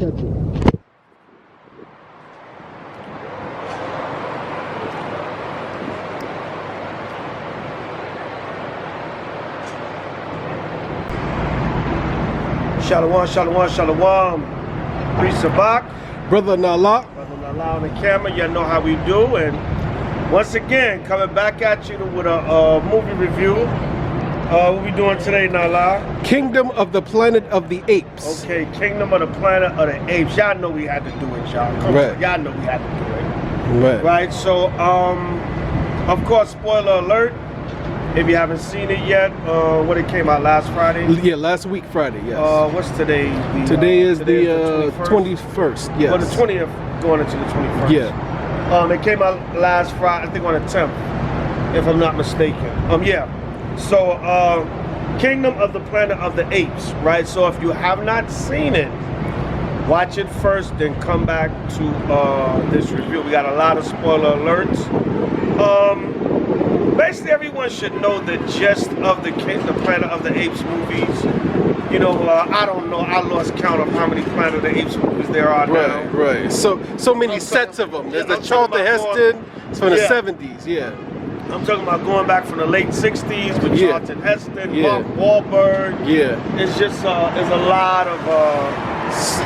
catch it. Shalom, shalom, shalom. Priest Sabak. Brother Nala. Brother Nala on the camera. You know how we do. And once again, coming back at you with a movie review. What we doing today, Nala? Kingdom of the Planet of the Apes. Okay, Kingdom of the Planet of the Apes. Y'all know we had to do it, y'all. Come on, y'all know we had to do it. Right. Right, so, of course, spoiler alert. If you haven't seen it yet, what it came out last Friday? Yeah, last week Friday, yes. What's today? Today is the 21st, yes. Well, the 20th going into the 21st. Yeah. It came out last Friday, I think on the 10th, if I'm not mistaken. Yeah. So, Kingdom of the Planet of the Apes, right? So if you have not seen it, watch it first, then come back to this review. We got a lot of spoiler alerts. Basically, everyone should know the gist of the Planet of the Apes movies. You know, I don't know. I lost count of how many Planet of the Apes movies there are now. Right. So many sets of them. There's the Charlton Heston. It's from the 70s. Yeah. I'm talking about going back from the late 60s with Charlton Heston, Mark Wahlberg. Yeah. It's just it's a lot of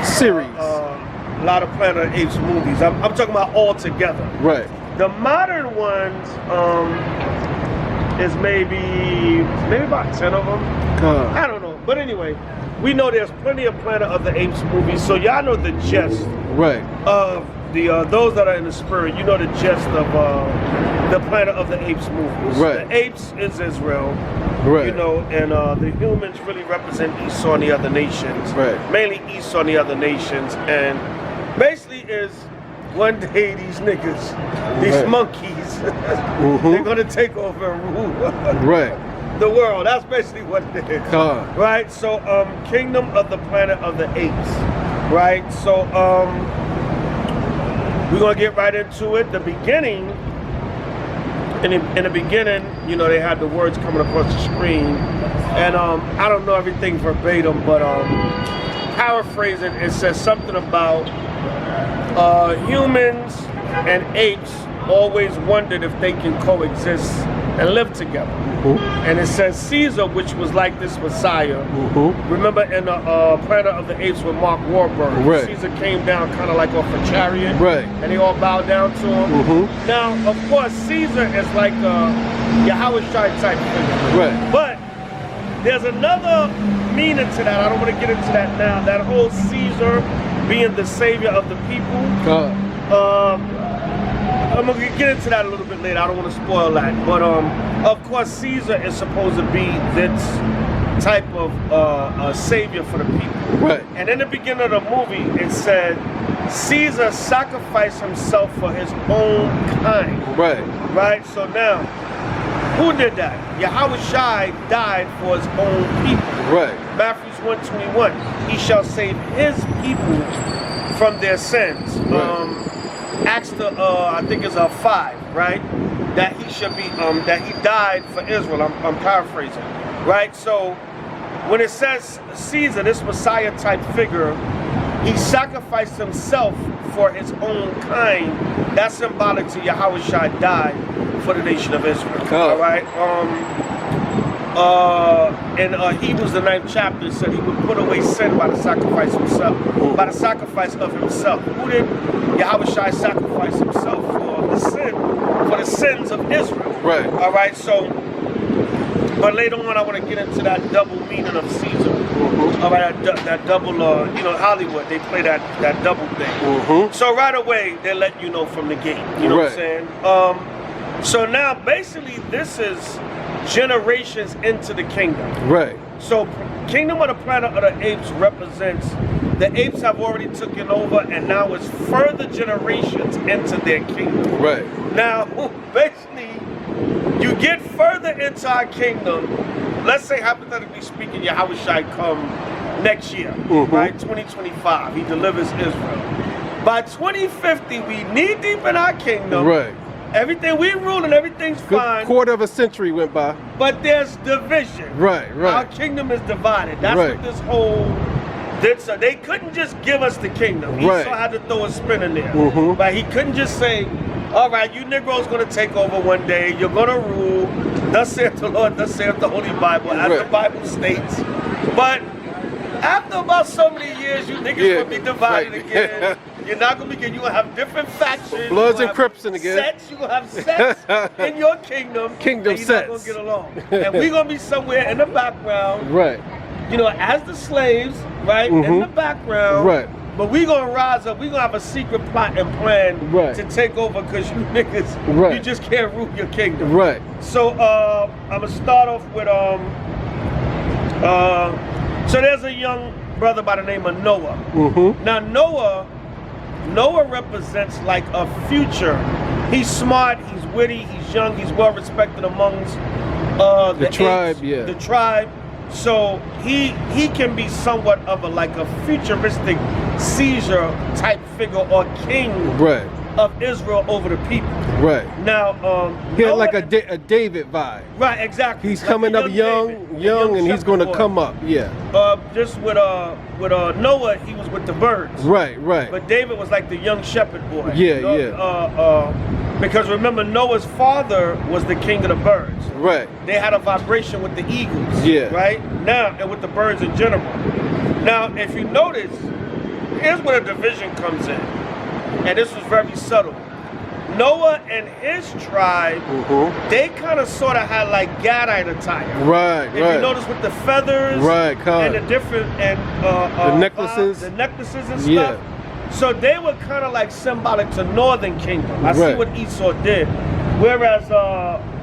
series. A lot of Planet of the Apes movies. I'm talking about all together. Right. The modern ones is maybe about 10 of them. I don't know. But anyway, we know there's plenty of Planet of the Apes movies, so y'all know the gist of the those that are in the spirit. You know the gist of the Planet of the Apes movies. Right. The apes is Israel. Right. You know, and the humans really represent Esau and the other nations. Right. Mainly Esau and the other nations, and basically is one day these niggas, these monkeys, they're gonna take over and rule the world. That's basically what it is. Right? So Kingdom of the Planet of the Apes. Right? So we're gonna get right into it. The beginning, in the beginning, you know, they had the words coming across the screen. And I don't know everything verbatim, but paraphrasing, it says something about humans and apes always wondered if they can coexist and live together. And it says Caesar, which was like this Messiah. Remember in the Planet of the Apes with Mark Wahlberg, Caesar came down kind of like off a chariot, and they all bowed down to him. Now, of course, Caesar is like a H.O.I type figure. But there's another meaning to that. I don't want to get into that now. That whole Caesar being the savior of the people. I'm going to get into that a little bit later. I don't want to spoil that. But of course, Caesar is supposed to be this type of savior for the people. And in the beginning of the movie, it said Caesar sacrificed himself for his own kind. Right? So now, who did that? H.O.I died for his own people. Matthew 1:21. He shall save his people from their sins. Acts I think it's 5, right? That he should be that he died for Israel. I'm paraphrasing. Right? So when it says Caesar, this Messiah type figure, he sacrificed himself for his own kind. That's symbolic to H.O.I died for the nation of Israel. All right. In Hebrews the 9th chapter, it said he would put away sin by the sacrifice himself, by the sacrifice of himself. Who did H.O.I sacrifice himself for? The sins of Israel. All right. So, but later on, I want to get into that double meaning of Caesar. All right, that double, you know, Hollywood, they play that double thing. So right away, they let you know from the gate. You know what I'm saying? So now, basically, this is generations into the kingdom. So Kingdom of the Planet of the Apes represents the apes have already taken over, and now it's further generations into their kingdom. Now, basically, you get further into our kingdom. Let's say, hypothetically speaking, H.O.I come next year, right? 2025, he delivers Israel. By 2050, we knee deep in our kingdom. Everything we rule and everything's fine. Quarter of a century went by. But there's division. Our kingdom is divided. That's what this whole did so. They couldn't just give us the kingdom. Right. Esau had to throw a spin in there. Mhm. But he couldn't just say, all right, you Negroes going to take over one day. You're going to rule. Thus saith the Lord, thus saith the Holy Bible, as the Right. Bible states. But after about so many years, you niggas Yeah, going to be divided right. again. You're not going to be, you're going to have different factions. Bloods You're and gonna have Crips in again. Sets, you're going to have sets in your kingdom. Kingdom and you're not going sets. to get along. And we're going to be somewhere in the background. Right. You know, as the slaves, right, in the background. Right. But we gonna rise up. We gonna have a secret plot and plan Right. to take over because you niggas, Right. you just can't rule your kingdom. Right. So I'm gonna start off with so there's a young brother by the name of Noah. Mm-hmm. Now Noah represents like a future. He's smart, he's witty, he's young, he's well respected amongst the tribe, apes, yeah. the tribe. So he can be somewhat of a like a futuristic Caesar type figure or king Right. of Israel over the people. Right. Now He had Noah- like a David vibe. right, exactly. He's Like coming a up young, David, a young, and he's shepherd going to boy. come up. Yeah. Just with Noah, he was with the birds. Right. Right. But David was like the young shepherd boy. Yeah, You know, yeah. Because remember, Noah's father was the king of the birds. Right. They had a vibration with the eagles. Yeah. Right? Now, and with the birds in general. Now, if you notice, here's where the division comes in. And this was very subtle. Noah and his tribe, Mm-hmm. they kind of sort of had like Gadite attire. Right. If Right. you notice with the feathers Right, and the different the necklaces. the necklaces and stuff. Yeah. So they were kind of like symbolic to Northern Kingdom. I see Right. what Esau did, whereas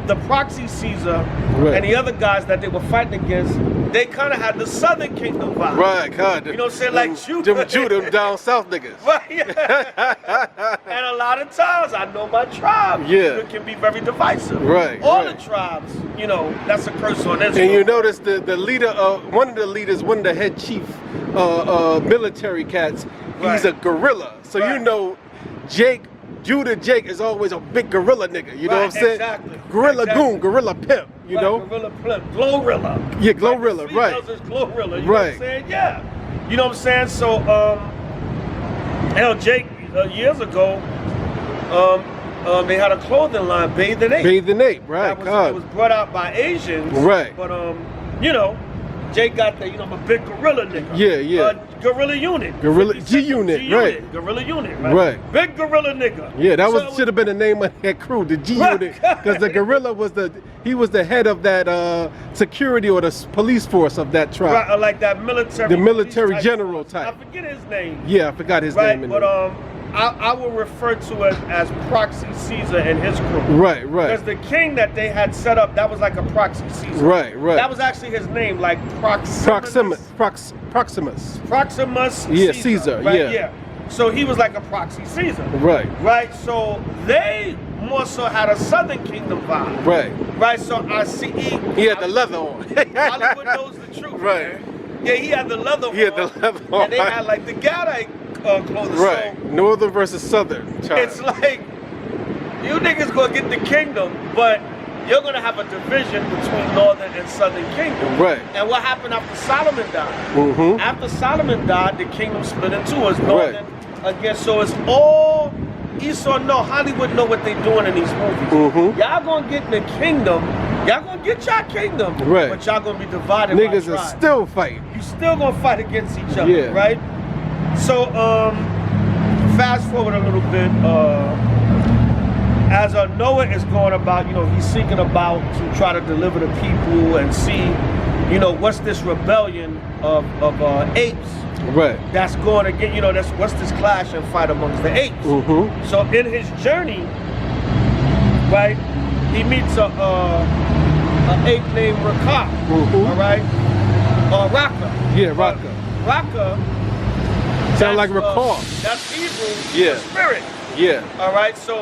the proxy Caesar Right. and the other guys that they were fighting against, they kind of had the Southern Kingdom vibe. Right. God. You know what I'm saying? Like Judah. Them Judah, them down south niggas. Right. Yeah. And a lot of times, I know my tribe. Yeah. It can be very divisive. Right, All right. the tribes, you know, that's a curse on Israel. And you notice the leader, one of the leaders, one of the head chief military cats, he's Right. a gorilla. So you Right. know, Judah Jake is always a big gorilla nigga. You know what I'm saying? Exactly. Gorilla Exactly. goon, gorilla pimp. You Right, know? Gorilla Plimp, Glorilla. Yeah, Glorilla, The right. females is Glorilla, you know what Right. I'm saying? Yeah. You know what I'm saying? So, Jake, years ago, they had a clothing line, Bathe in Ape. Bathe in Ape, right? It God. was brought out by Asians. Right. But, you know, Jake got the, you know, I'm a big gorilla nigga. Yeah, yeah. Gorilla unit. Gorilla- 50 G-Unit, G-Unit, right. Gorilla unit, right? Right. Big gorilla nigga. Yeah, that So should have been the name of that crew, the G Right. Unit, because the gorilla was the head of that security or the police force of that tribe. Right, like that military. The military police general force. type. I forget his name. Yeah, I forgot his Right, name. but I will refer to it as Proxy Caesar and his crew. Right, right. Because the king that they had set up, that was like a Proxy Caesar. Right, right. That was actually his name, like Proximus. Proximus Yeah, Caesar, right? yeah. So he was like a Proxy Caesar. Right, Right, so they more so had a Southern Kingdom vibe. right. Right, so ICE. He had the leather on. Hollywood knows the truth. Right. Man. Yeah, he had the leather on. He had the leather on. And they had like the Gadite clothing. Right. So Northern versus Southern. Child. it's like, you niggas gonna get the kingdom, but you're gonna have a division between Northern and Southern Kingdom. Right. And what happened after Solomon died? Mm-hmm. After Solomon died, the kingdom split in two. It's Northern against, so it's all Esau know, Hollywood know what they doing in these movies. Mhm. Y'all gonna get in the kingdom, y'all gonna get y'all kingdom, Right. but y'all gonna be divided Niggas by are tribes. still fighting. You still gonna fight against each other, Yeah. right? So, fast forward a little bit, as Noah is going about, you know, he's seeking about to try to deliver the people and see, you know, what's this rebellion of apes Right. that's going to get, you know, what's this clash and fight amongst the apes. Mm-hmm. So in his journey, right, he meets a ape named Raka, Mhm. all right, Raka. Yeah, Raka. Raka. Sound like that's, Rakar. That's Hebrew Yeah. for spirit. Yeah. All right. So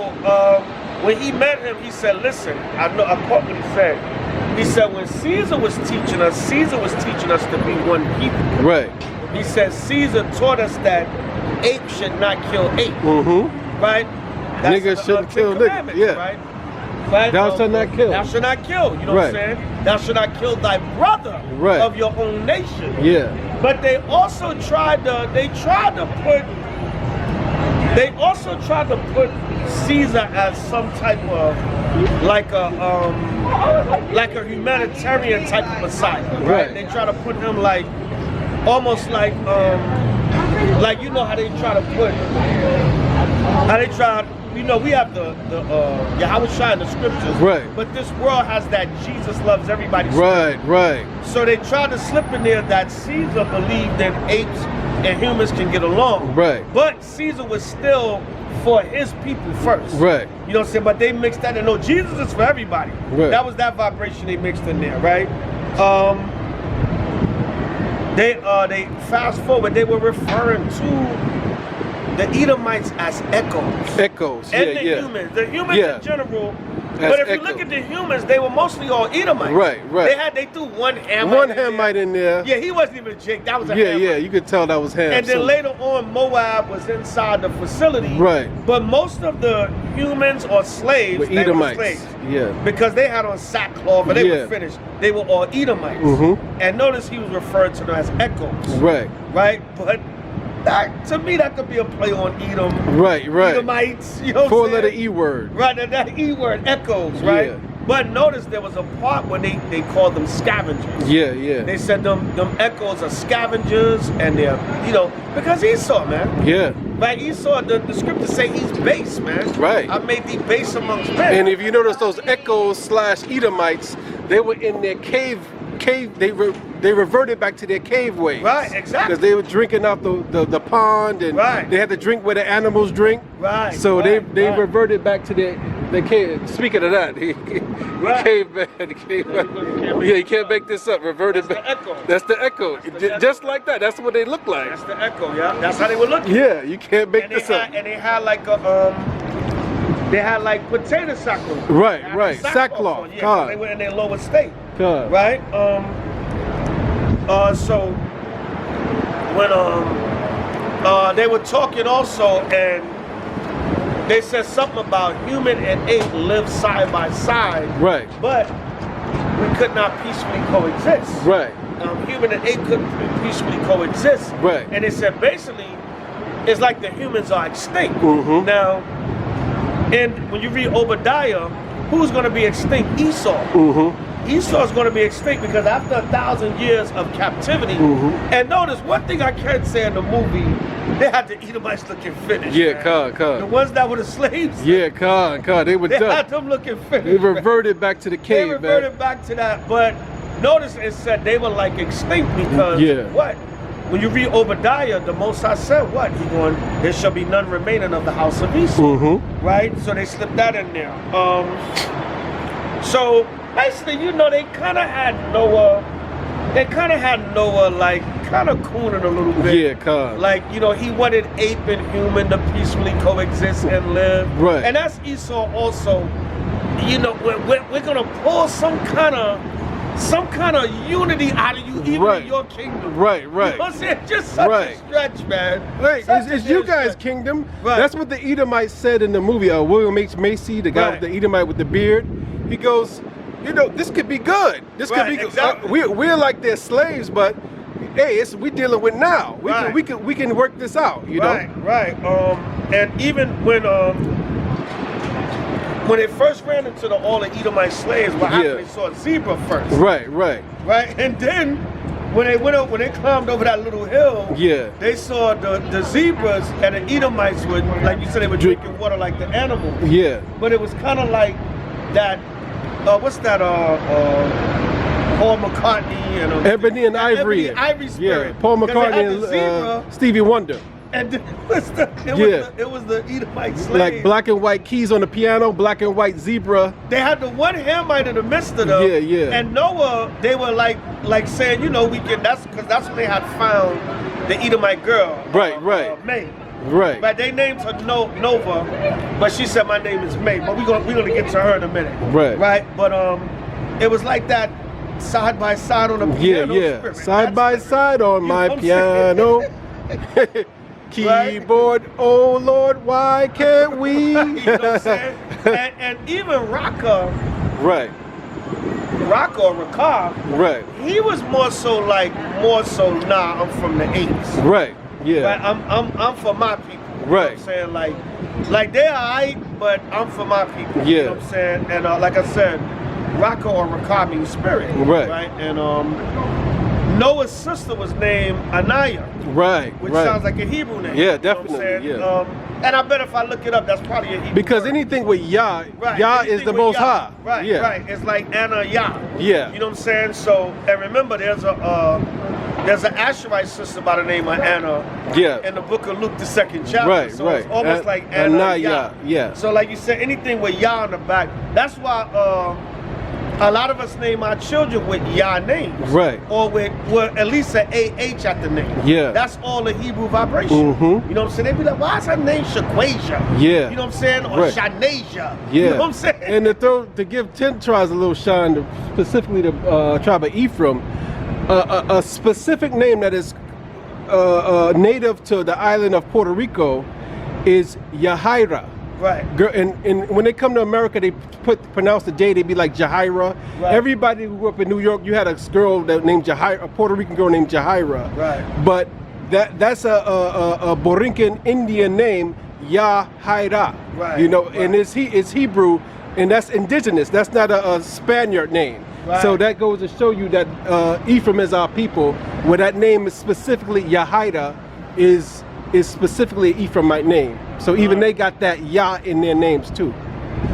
when he met him, he said, "Listen, I caught what he said. He said when Caesar was teaching us to be one people. Right. He said Caesar taught us that ape should not kill ape. Mm-hmm. Right? Niggas the, shouldn't Ten kill niggas, Commandments, yeah. Right? Right? Thou shalt not kill. Thou shalt not kill. You know what I'm saying? Thou shalt not kill thy brother of your own nation. Yeah. But they also tried to put Caesar as some type of like a humanitarian type of Messiah. Right? They try to put him like almost like you know how they try to put you know, we have the H.O.I in the scriptures, but this world has that Jesus loves everybody. Right. So they tried to slip in there that Caesar believed that apes and humans can get along. Right. But Caesar was still for his people first. Right. You know what I'm saying? But they mixed that in. No, Jesus is for everybody. Right. That was that vibration they mixed in there, right? They fast forward, they were referring to the Edomites as echoes. And the humans. The humans in general. But if you look at the humans, they were mostly all Edomites. Right. They threw one Hamite. One Hamite in there. Yeah, he wasn't even a Jake. That was a Hamite. Yeah, you could tell that was Ham. And then later on, Moab was inside the facility. Right. But most of the humans or slaves, they Edomites. Were slaves. Yeah. Because they had on sackcloth and they were finished. They were all Edomites. And notice he was referred to them as echoes. Right. But that, to me, that could be a play on Edom. Right. Edomites, you know what I'm saying? Four-letter E word. Right, that E word, echoes, right? Yeah. But notice there was a part when they called them scavengers. Yeah. They said them echoes are scavengers, and they're, you know, because Esau, man. Yeah. Right, Esau, the scriptures say he's base, man. Right. I made thee base amongst men. And if you notice those echoes / Edomites, they were in their cave. They reverted back to their cave ways. Right, exactly. Because they were drinking out the pond, and they had to drink where the animals drink. Right. So they reverted back to their cave. Speaking of that, cave man. Yeah, you can't make this up. Reverted back. That's the echo. Just like that. That's what they look like. That's the echo. Yeah. That's how they were looking. Yeah, you can't make this up. And they had like a they had like potato sackcloth. Right. Sackcloth. Yeah, they were in their lower state. Right. So when they were talking also, and they said something about human and ape live side by side. Right. But we could not peacefully coexist. Right. Human and ape couldn't peacefully coexist. Right. And they said basically, it's like the humans are extinct. Now, and when you read Obadiah, who's going to be extinct? Esau. Esau is going to be extinct because after 1,000 years of captivity, and notice one thing I can say in the movie, they had the Edomites looking finished. Yeah, the ones that were the slaves. Yeah, they were done. They had them looking finished. They reverted back to the cave. They reverted back to that, but notice it said they were like extinct because what? When you read Obadiah, the Most High said what? He going, there shall be none remaining of the house of Esau. Right? So they slipped that in there. So basically, you know, they kind of had Noah. They kind of had Noah like kind of cooning a little bit. Yeah, like, you know, he wanted ape and human to peacefully coexist and live. Right. And that's Esau also. You know, we're gonna pull some kind of unity out of you, even in your kingdom. Right. You know what I'm saying? Just such a stretch, man. Right. It's you guys' kingdom. Right. That's what the Edomites said in the movie. William H. Macy, the guy with the Edomite with the beard. He goes, you know, this could be good. This could be good. Exactly. We're like their slaves, but hey, we dealing with now. We can work this out. You know. Right. And even when they first ran into all the Edomite slaves, what happened? They saw a zebra first. Right. And then when they climbed over that little hill, they saw the zebras, and the Edomites would, like you said, they were drinking water like the animals. Yeah. But it was kind of like that. What's that? Paul McCartney and Ebony and Ivory. Ivory spirit. Yeah. Paul McCartney and Stevie Wonder. And it was the Edomite slaves. Like black and white keys on the piano, black and white zebra. They had the one Hamite in the midst of them. Yeah. And Noah, they were like saying, you know, we can. That's because that's when they had found the Edomite girl. Right. May. Right. But they named her Nova, but she said my name is May. But we're gonna get to her in a minute. Right. But it was like that side by side on the piano. Side by side on my piano. Keyboard, right? Oh Lord, why can't we? You know what I'm saying? And even Raka, right? Raka or Raka, right? He was more so nah, I'm from the Apes, right? Yeah, right? I'm for my people, right? You know what I'm saying, like they're alright, but I'm for my people, yeah. You know what I'm saying? And like I said, Raka or Raka means spirit, right? And Noah's sister was named Anaya, right? Which sounds like a Hebrew name. Yeah, definitely. You know and I bet if I look it up, that's probably a Hebrew because word. Anything with Yah, Yah is the most high. Right, yeah. right. It's like Anna Yah. Yeah. You know what I'm saying? So, and remember, there's an H.O.I sister by the name of Anna. Yeah. In the book of Luke, the 2nd chapter. Right, so right. It's almost like Anna Yah. Yeah. So, like you said, anything with Yah on the back. That's why a lot of us name our children with Yah names. Right. Or with at least an AH at the name. Yeah. That's all the Hebrew vibration. Mm-hmm. You know what I'm saying? They be like, why is her name Shaquasia? Yeah. You know what I'm saying? Or Shanasia. Yeah. You know what I'm saying? And to give 10 tribes a little shine, specifically the tribe of Ephraim, a specific name that is native to the island of Puerto Rico is Yahira. Right. And when they come to America, they pronounce the J, they be like Jahira. Right. Everybody who grew up in New York, you had a girl that named Jahira, a Puerto Rican girl named Jahira. Right. But that's a Borinquen Indian name, Yahira. Right. You know, and it's Hebrew, and that's indigenous. That's not a Spaniard name. Right. So that goes to show you that Ephraim is our people, where that name is specifically Yahira is specifically an Ephraimite name. So even they got that Yah in their names too.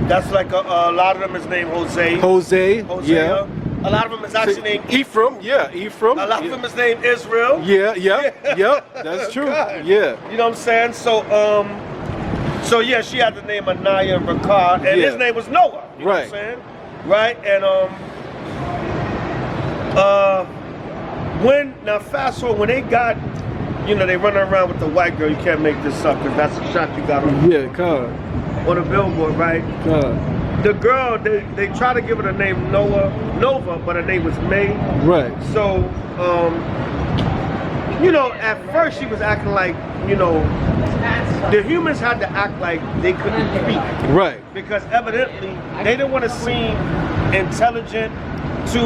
That's like a lot of them is named Jose. Jose, yeah. A lot of them is actually named Ephraim, yeah, Ephraim. A lot of them is named Israel. Yeah. That's true. God. Yeah. You know what I'm saying? So yeah, she had the name Anaya and Raka, and his name was Noah. You know what I'm saying? Right? And now fast forward, when they got, you know, they running around with the white girl, you can't make this up because that's a shot you got on on a billboard, right? The girl, they try to give her the name Nova, but her name was May. Right. So, you know, at first she was acting like, you know, the humans had to act like they couldn't speak. Right. Because evidently they didn't want to seem intelligent to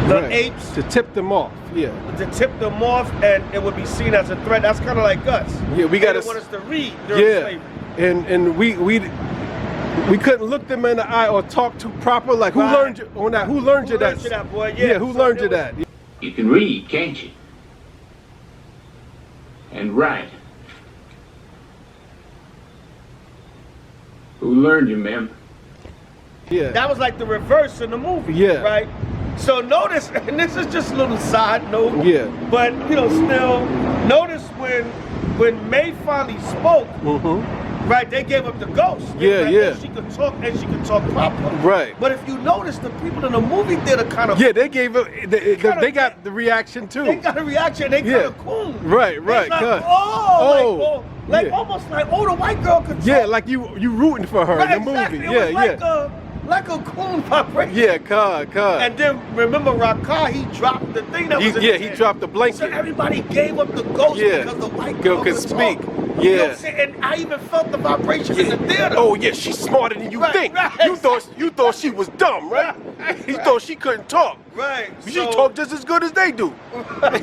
the apes. To tip them off, To tip them off, and it would be seen as a threat. That's kind of like us. Yeah, we got to want us to read during slavery. And we couldn't look them in the eye or talk too proper. Like who learned you on that? Who learned you that? Boy? Yeah, who learned you that? You can read, can't you? And write. Who learned you, ma'am? Yeah. That was like the reverse in the movie. Yeah. Right? So notice, and this is just a little side note. Yeah. But you know, still notice when May finally spoke, right, they gave up the ghost. Yeah. She could talk and she could talk proper. Right. But if you notice, the people in the movie theater kind of they gave it. They got the reaction too. They got a reaction. They kind of cool. Right. Like, almost like the white girl could talk. Yeah, like you rooting for her in the movie. It was like a cool vibration. Yeah, God. And then remember Raka, he dropped the thing that was in his hand. He dropped the blanket. So everybody gave up the ghost because the white girl could speak. Yeah. You know what I'm saying? And I even felt the vibration in the theater. Oh yeah, she's smarter than you think. Right. You thought she was dumb, right? You thought she couldn't talk. Right. She talk just as good as they do. I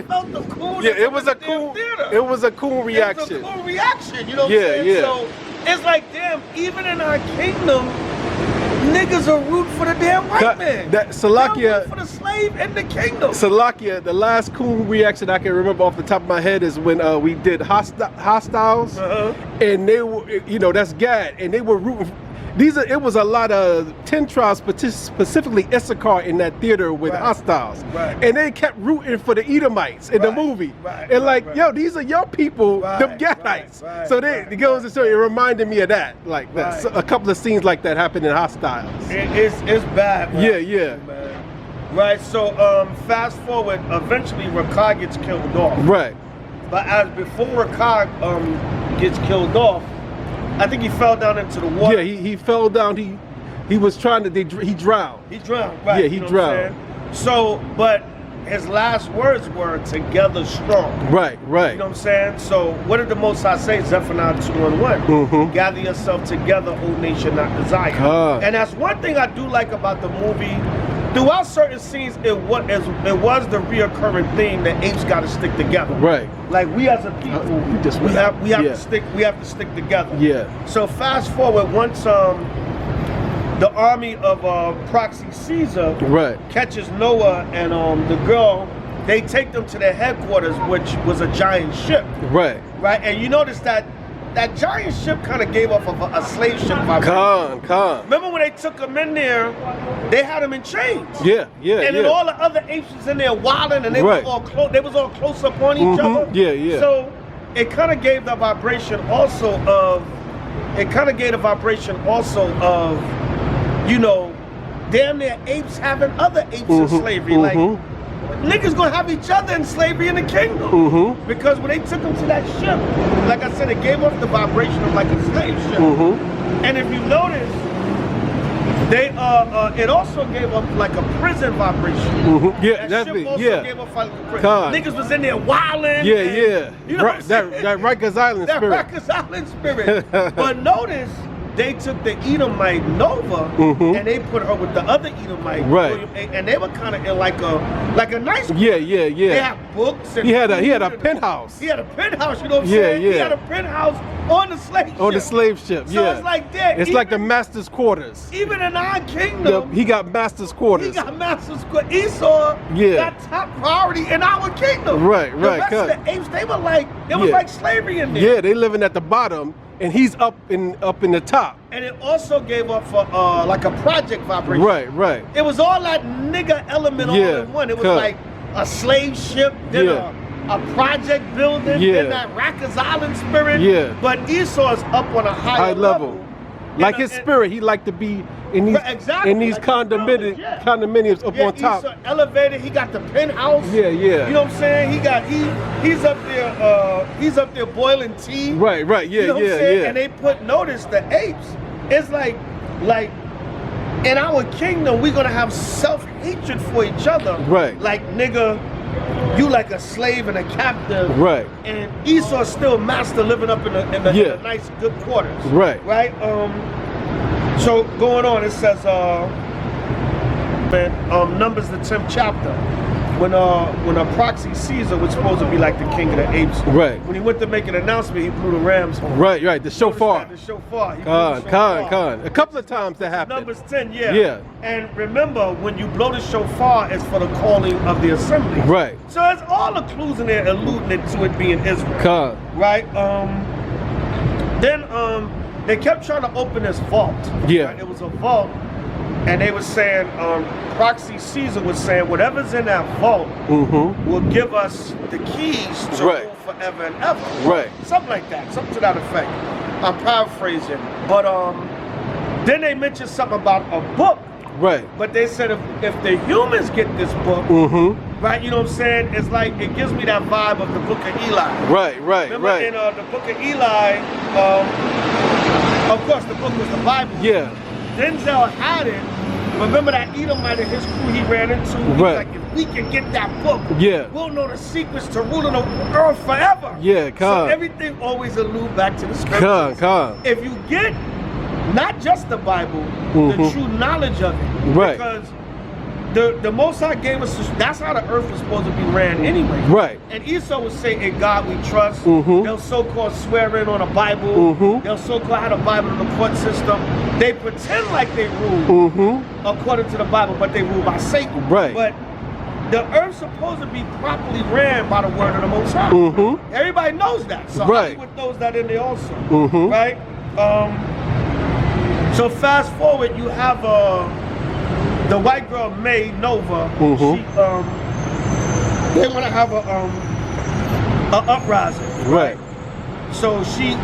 felt the coolness. Yeah, it was a cool reaction. It was a cool reaction, you know what I'm saying? Yeah. So it's like, damn, even in our kingdom, niggas are root for the damn white man. Salakia, for the slave in the kingdom. Salakia, the last cool reaction I can remember off the top of my head is when we did Hostiles, and they were, you know, that's Gad, and they were rooting. It was a lot of 10 tribes, specifically Issachar, in that theater with Hostiles. Right. And they kept rooting for the Edomites in the movie. Yo, these are your people, them Gadites. So it goes to show, it reminded me of that. Like that. So a couple of scenes like that happened in Hostiles. It's bad. Yeah. Man. Right, so fast forward, eventually Raka gets killed off. Right. But before Raka gets killed off, I think he fell down into the water. Yeah, he fell down. He was trying to. He drowned. He drowned. Right. Yeah, he drowned. So, but his last words were "together strong." Right, right. You know what I'm saying? So what did the Most High say? Zephaniah 2:1. Gather yourself together, O nation not desire. And that's one thing I do like about the movie. Throughout certain scenes, it was the reoccurring theme that apes got to stick together. Right. Like we as a people, we have to stick together. Yeah. So fast forward, once the army of Proxy Caesar catches Noah and the girl, they take them to their headquarters, which was a giant ship. Right. Right. And you notice that giant ship kind of gave off of a slave ship vibe. Remember when they took them in there, they had them in chains. Yeah, yeah, and then all the other apes was in there wilding, and they was all close up on each other. Yeah, yeah. So it kind of gave the vibration also of, you know, damn near apes having other apes in slavery. Like niggas gonna have each other in slavery in the kingdom. Because when they took them to that ship, like I said, it gave off the vibration of like a slave ship. And if you notice, they it also gave up like a prison vibration. Yeah, that ship also gave up like a prison. Niggas was in there wilding. Yeah, yeah. You know that Rikers Island spirit. That Rikers Island spirit. But notice, they took the Edomite Nova and they put her with the other Edomite, and they were kind of in like a nice. Yeah, yeah, yeah. They had books. And he had a penthouse. He had a penthouse. You know what I'm saying? Yeah. He had a penthouse on the slave ship. On the slave ship. So it's like that. It's like the master's quarters. Even in our kingdom, he got master's quarters. He got master's quarters. Esau got top priority in our kingdom. Right, the rest of the apes, they were like was like slavery in there. Yeah, they living at the bottom. And he's up in the top. And it also gave up for like a project vibration. Right, right. It was all that nigga element all in one. It was like a slave ship, then a project building, then that Rikers Island spirit. Yeah. But Esau's up on a high level. Like his spirit, he liked to be in these condominiums up on top. He's elevated. He got the penthouse. Yeah, yeah. You know what I'm saying? He's up there boiling tea. Right, right. Yeah, you know what I'm saying? And they notice the apes. It's like in our kingdom, we're gonna have self-hatred for each other. Right. Like nigga, you like a slave and a captive. Right. And Esau's still master, living up in a nice good quarters. Right. Right. So going on, it says Numbers the 10th chapter. When a Proxy Caesar was supposed to be like the king of the apes. Right. When he went to make an announcement, he blew the ram's horn. Right, right. The shofar. The shofar. Khan. A couple of times that happened. Numbers 10, yeah. And remember, when you blow the shofar, it's for the calling of the assembly. Right. So it's all the clues in there alluding to it being Israel. Right. Then they kept trying to open this vault. Yeah. Right? It was a vault. And they were saying, Proxy Caesar was saying, whatever's in that vault will give us the keys to rule forever and ever. Right. Something like that. Something to that effect. I'm paraphrasing. But then they mentioned something about a book. Right. But they said if the humans get this book, right, you know what I'm saying? It's like, it gives me that vibe of the book of Eli. Right, right, remember in the book of Eli, of course the book was the Bible. Yeah. Denzel had it. Remember that Edomite and his crew he ran into? He was like, if we can get that book, we'll know the secrets to ruling the earth forever. Yeah, so everything always allude back to the scriptures. If you get not just the Bible, the true knowledge of it. Right. Because the Most High gave us, that's how the earth was supposed to be ran anyway. Right. And Esau would say, in God we trust. They'll so-called swear in on a Bible. They'll so-called have a Bible in the court system. They pretend like they rule according to the Bible, but they rule by Satan. Right. But the earth's supposed to be properly ran by the word of the Most High. Everybody knows that. So Hollywood knows that in there also. Right? So fast forward, you have the white girl May Nova. She they want to have a uprising. Right. So she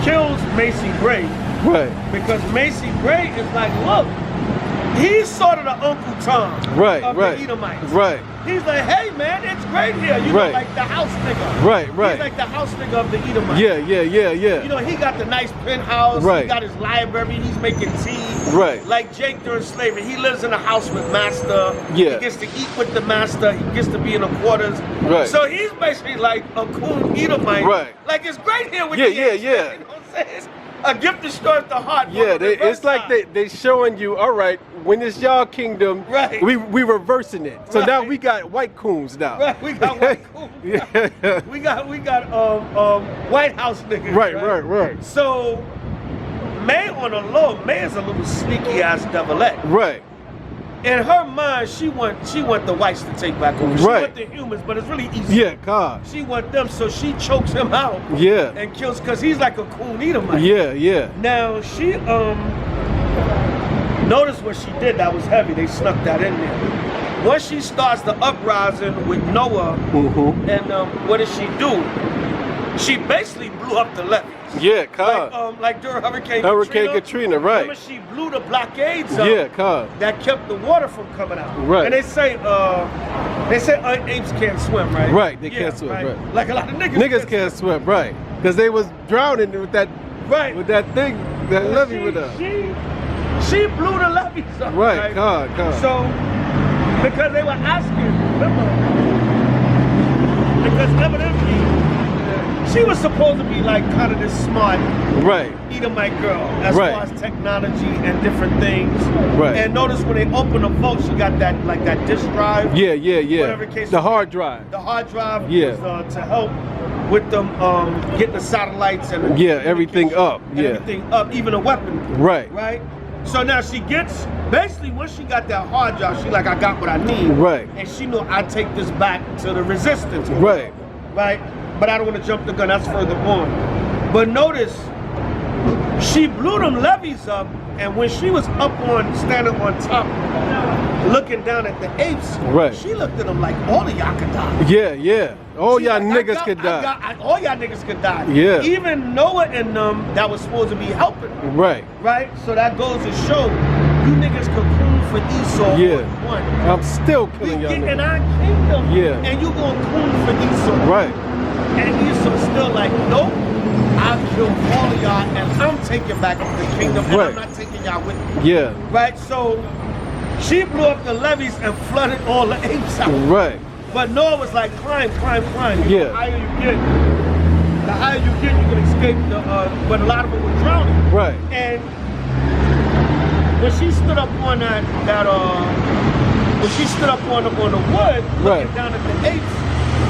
kills Macy Gray. Right. Because Macy Gray is like, look, he's sort of the Uncle Tom of the Edomites. Right. He's like, hey man, it's great here. You know, like the house nigga. Right. He's like the house nigga of the Edomites. Yeah. You know, he got the nice penthouse. Right. He got his library. He's making tea. Right. Like Jake during slavery. He lives in a house with master. Yeah. He gets to eat with the master. He gets to be in the quarters. Right. So he's basically like a cool Edomite. Right. Like it's great here with Yeah. You know what I'm saying? A gift destroys the heart. Yeah, it's like they showing you, all right, when it's y'all kingdom, we reversing it. So now we got white coons now. Right, we got white coons. Yeah. We got White House niggas. Right. So May on the low, May is a little sneaky ass devilette. Right. In her mind, she want the whites to take back over. She want the humans, but it's really easy. Yeah, God. She want them, so she chokes him out. Yeah. And kills, cause he's like a cool Edomite. Yeah. Now she notice what she did that was heavy. They snuck that in there. Once she starts the uprising with Noah, and what does she do? She basically blew up the levees. Yeah, God. Like during Hurricane Katrina, right. Remember she blew the blockades up. Yeah, God. That kept the water from coming out. Right. And they say apes can't swim, right? Right, they can't swim, right. Like a lot of niggas. Niggas can't swim, right. Because they was drowning with that with that thing, that levee with us. She blew the levees up. Right, God. So, because they were asking, remember, because evidently, she was supposed to be like kind of this smart Edomite girl as far as technology and different things. Right. And notice when they opened the vault, she got that like that disk drive. Yeah. Whatever case. The hard drive. The hard drive was to help with them getting the satellites and everything up. Everything up, even a weapon. Right. So now she gets basically once she got that hard drive, she like I got what I need. Right. And she knew I take this back to the resistance. Right. But I don't want to jump the gun, that's further on. But notice, she blew them levees up, and when she was standing on top, looking down at the apes, she looked at them like, all of y'all could die. Yeah. All y'all niggas could die. All y'all niggas could die. Yeah. Even Noah and them that was supposed to be helping them. Right? So that goes to show, you niggas could coon for Esau. Yeah. One. I'm still killing y'all niggas. In our kingdom. Yeah. And you gonna coon for Esau. Right. And Esau's still like, nope, I'll kill all of y'all and I'm taking back the kingdom and I'm not taking y'all with me. Yeah. Right? So she blew up the levees and flooded all the apes out. Right. But Noah was like, climb. Yeah. The higher you get, you can escape but a lot of them were drowning. Right. And when she stood up on when she stood up on the wood, looking down at the apes,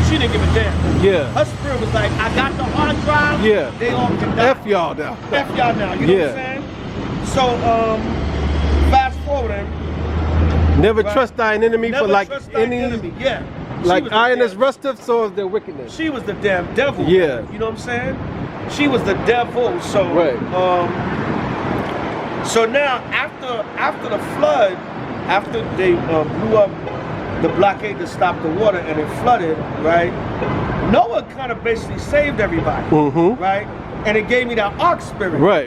she didn't give a damn. Yeah. Her spirit was like, I got the hard drive. Yeah. They all can die. F y'all now. F y'all now. You know what I'm saying? So, fast forwarding. Never trust thine enemy for like any. Yeah. Like iron is rusted, so is their wickedness. She was the damn devil. Yeah. You know what I'm saying? She was the devil. So, so now after the flood, after they blew up the blockade to stop the water and it flooded, right? Noah kind of basically saved everybody, right? And it gave me that ark spirit. Right.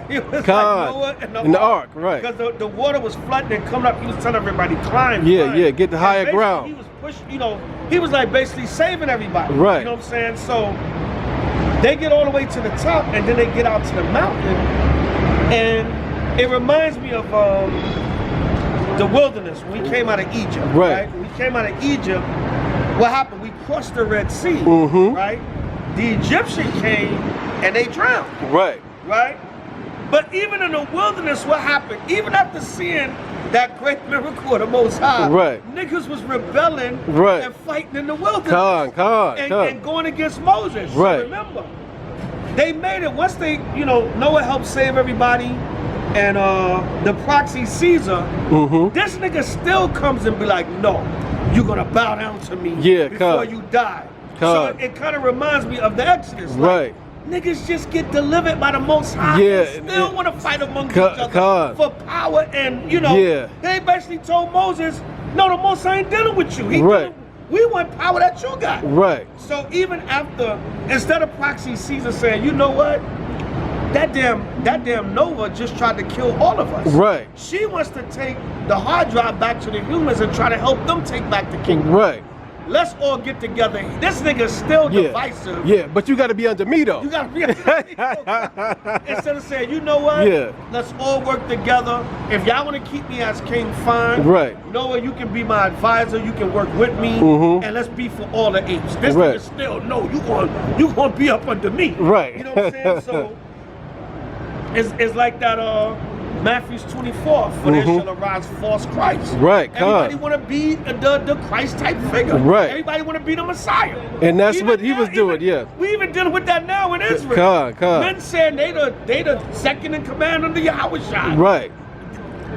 It was like Noah and the ark, right. Because the water was flooding and coming up, he was telling everybody, climb. Yeah, get the higher ground. He was pushing, he was like basically saving everybody. Right. You know what I'm saying? So they get all the way to the top and then they get out to the mountain. And it reminds me of the wilderness when we came out of Egypt. Right. When we came out of Egypt, what happened? We crossed the Red Sea, right? The Egyptian came and they drowned. Right. But even in the wilderness, what happened? Even after seeing that great miracle of the Most High, niggas was rebelling and fighting in the wilderness. And going against Moses. So remember, they made it once they, Noah helped save everybody. And the proxy Caesar, this nigga still comes and be like, no, you're gonna bow down to me before you die. So it kind of reminds me of the Exodus. Like, niggas just get delivered by the Most High and still want to fight among each other for power. And, they basically told Moses, no, the Most High ain't dealing with you. We want power that you got. So even after, instead of proxy Caesar saying, you know what? that damn Nova just tried to kill all of us. Right. She wants to take the hard drive back to the humans and try to help them take back the kingdom. Right. Let's all get together. This nigga's still divisive. Yeah, but you got to be under me though. You got to be under me. Instead of saying, you know what? Yeah. Let's all work together. If y'all want to keep me as king, fine. Right. Noah, you can be my advisor. You can work with me, and let's be for all the apes. This nigga still, no, you gonna be up under me. Right. You know what I'm saying? So it's like that. Matthew's 24, for there shall arise false Christ. Right, everybody want to be the Christ type figure. Right. Everybody want to be the Messiah. And that's what he was doing, We even dealing with that now in Israel. Men saying they the second in command under H.O.I. Right.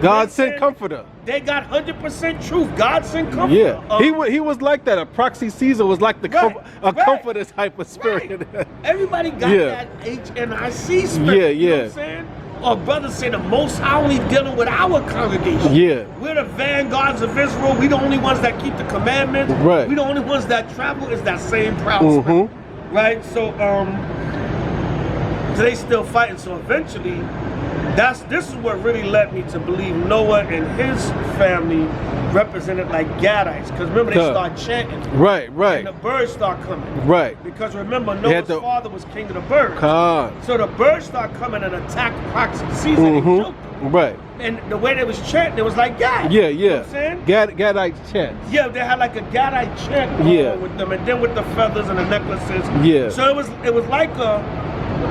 God sent comforter. They got 100% truth. God sent comforter. Yeah. He was like that. A proxy Caesar was like the comforter type of spirit. Right. Everybody got that HNIC spirit. Yeah, you know what I'm saying? Our brothers say the Most High only dealing with our congregation. Yeah. We're the vanguards of Israel. We the only ones that keep the commandments. Right. We the only ones that travel. Is that same proud spirit. Right? So they still fighting. So eventually, this is what really led me to believe Noah and his family represented like Gadites. Because remember, they start chanting. Right. And the birds start coming. Right. Because remember, Noah's father was king of the birds. So the birds start coming and attack proxy Caesar and killed them. Right. And the way they was chanting, it was like Gad. Yeah, You know what I'm saying? Gadite chant. Yeah, they had like a Gadite chant going on with them, and then with the feathers and the necklaces. Yeah. So it was like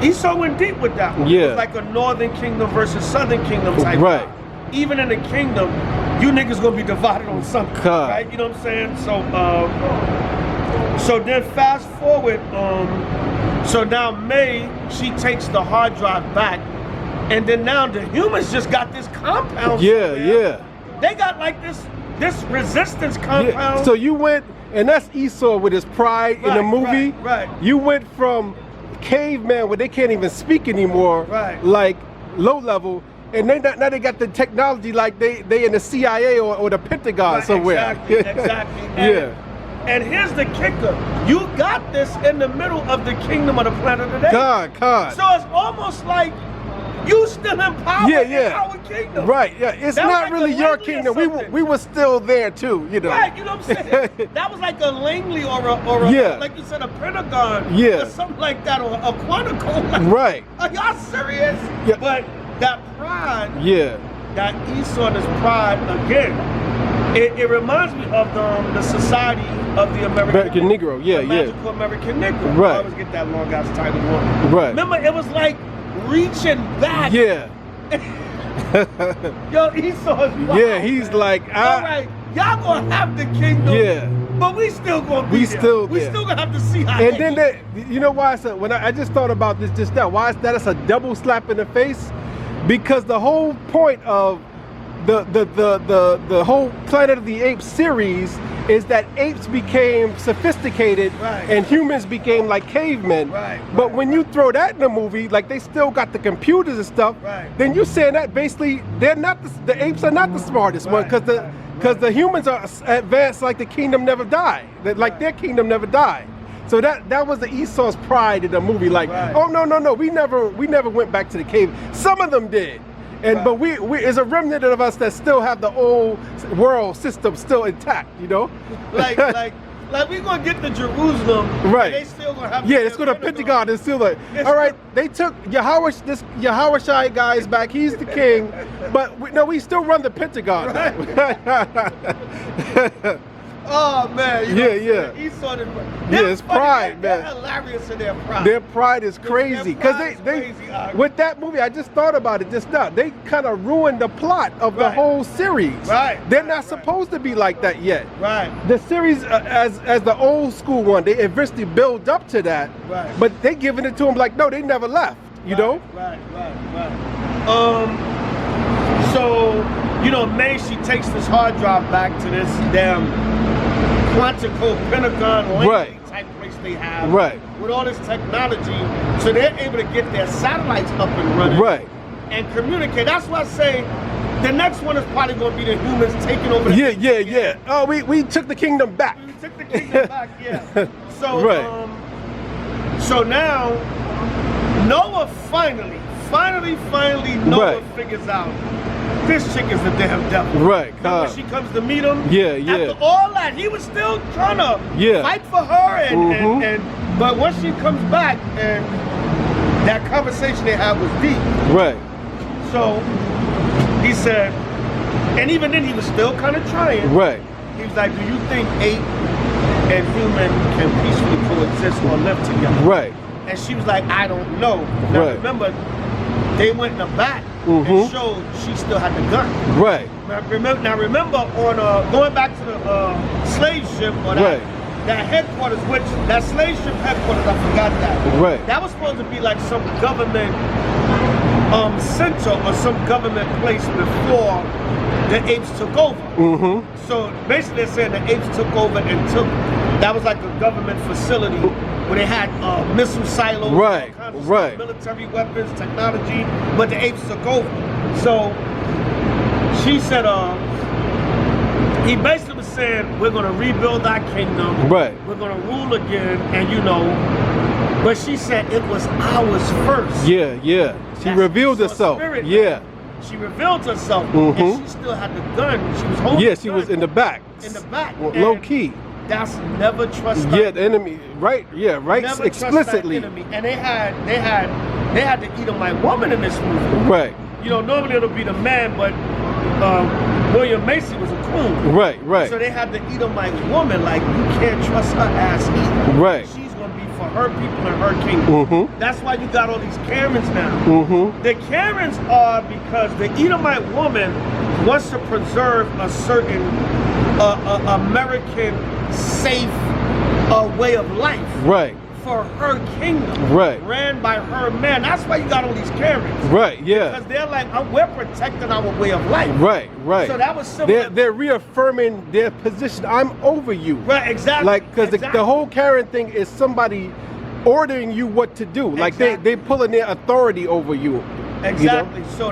Esau went deep with that one. It was like a northern kingdom versus southern kingdom type. Right. Even in the kingdom, you niggas gonna be divided on something, right? You know what I'm saying? So then fast forward, so now May, she takes the hard drive back, and then now the humans just got this compound. They got like this resistance compound. Yeah. So you went, and that's Esau with his pride in the movie. Right. You went from caveman where they can't even speak anymore, like low level. And now they got the technology like they in the CIA or the Pentagon somewhere. Exactly. And here's the kicker. You got this in the middle of the kingdom of the planet today. God. So it's almost like you still in power in our kingdom. Right, it's not like really your kingdom. We were still there too, you know. Right, you know what I'm saying? That was like a Langley or a like you said, a Pentagon or something like that, or a Quantico. Right. Are y'all serious? Yeah. But that pride, that Esau and his pride, again, it reminds me of the Society of the American Negro. The Magical American Negro. Right. I always get that long ass title one. Right. Remember, it was like reaching back. Yo, Esau's wild, he's like, all right, y'all gonna have the kingdom. But we still gonna be there. We still gonna have to see how. And then you know why I said, when I just thought about this just now, why is that? It's a double slap in the face, because the whole point of the whole Planet of the Apes series is that apes became sophisticated and humans became like cavemen. But when you throw that in the movie, like they still got the computers and stuff, then you're saying that basically they're not the apes are not the smartest one, because the humans are advanced like the kingdom never died, like their kingdom never died. So that was the Esau's pride in the movie, like, oh no, we never went back to the cave. Some of them did. But we is a remnant of us that still have the old world system still intact, you know? Like we gonna get to Jerusalem, and they still gonna have let's go to Pentagon and still like, all right, they took H.O.I guys back, he's the king, but we still run the Pentagon. Oh man, Esau it's pride, man. They're hilarious in their pride. Their pride is crazy, because they with that movie, I just thought about it just now, they kind of ruined the plot of the whole series. They're not supposed to be like that yet. The series as the old school one, they eventually build up to that, but they giving it to them like, no, they never left, you know? So, you know, May, she takes this hard drive back to this damn Quantico Pentagon Langley type place they have with all this technology, so they're able to get their satellites up and running and communicate. That's why I say the next one is probably going to be the humans taking over the Oh, we took the kingdom back. We took the kingdom back, So so now Noah finally finally, Noah Right. figures out this chick is the damn devil. Right. Then when she comes to meet him, Yeah, yeah. after all that, he was still trying to fight for her, and but once she comes back, and that conversation they had was deep. Right. So he said, and even then he was still kind of trying. Right. He was like, "Do you think ape and human can peacefully coexist or live together?" Right. And she was like, "I don't know." Now Right. remember, they went in the back and showed she still had the gun. Right. Now remember on going back to the slave ship or that headquarters, which that slave ship headquarters, I forgot that. Right. That was supposed to be like some government center or some government place before the apes took over. So basically they're saying the apes took over and that was like a government facility where they had missile silos, Right, all kinds of right. stuff, military weapons, technology, but the apes took over. So she said, he basically was saying, we're gonna rebuild our kingdom, Right. we're gonna rule again, and but she said it was ours first. Yeah, yeah. She That's revealed Esau's herself. spirit, Yeah. She revealed herself, and she still had the gun. She was holding Yeah, the she gun was in the back. in the back. Well, And low key. That's never trust. Yeah, the enemy. Right. Yeah. Right. Never Explicitly. trust that enemy. And they had the Edomite woman in this movie. Right. You know, normally it'll be the man, but William Macy was a coon. Right. Right. So they had the Edomite woman. Like, you can't trust her ass either. Right. She's gonna be for her people and her kingdom. That's why you got all these Karens now. The Karens are because the Edomite woman wants to preserve a certain American safe way of life. Right. For her kingdom. Right. Ran by her man. That's why you got all these Karens. Right. Yeah. Because they're like, we're protecting our way of life. Right. Right. So that was similar. They're reaffirming their position. I'm over you. Right. Exactly. Like, because the whole Karen thing is somebody ordering you what to do. Like they pulling their authority over you. Exactly. You know? So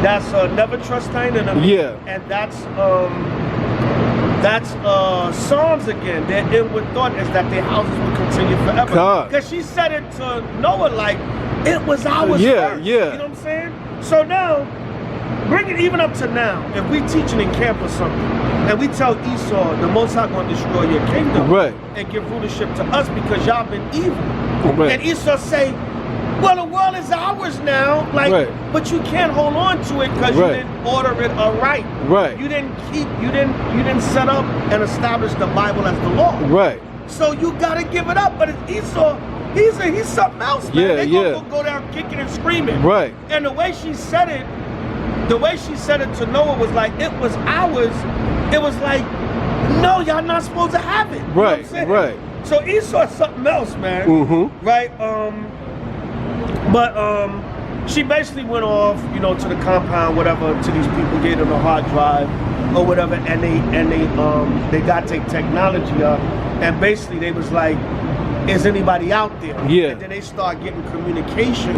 that's never trust thine enemy. Yeah. And that's Psalms again. Their inward thought is that their houses will continue forever. Because she said it to Noah like it was ours first. Yeah. You know what I'm saying? So now, bring it even up to now. If we teaching in camp or something, and we tell Esau, the Most High going to destroy your kingdom, and give rulership to us because y'all been evil, and Esau say, well, the world is ours now, like, but you can't hold on to it because you didn't order it aright. You didn't set up and establish the Bible as the law. So you gotta give it up. But it's Esau, he's something else, man. They gonna go down kicking and screaming. And the way she said it to Noah was like, it was ours. It was like, no, y'all not supposed to have it. You know what I'm saying? So Esau is something else, man. But she basically went off, you know, to the compound, whatever, to these people, gave them a hard drive or whatever, and they got their technology up, and basically they was like, is anybody out there? And then they start getting communication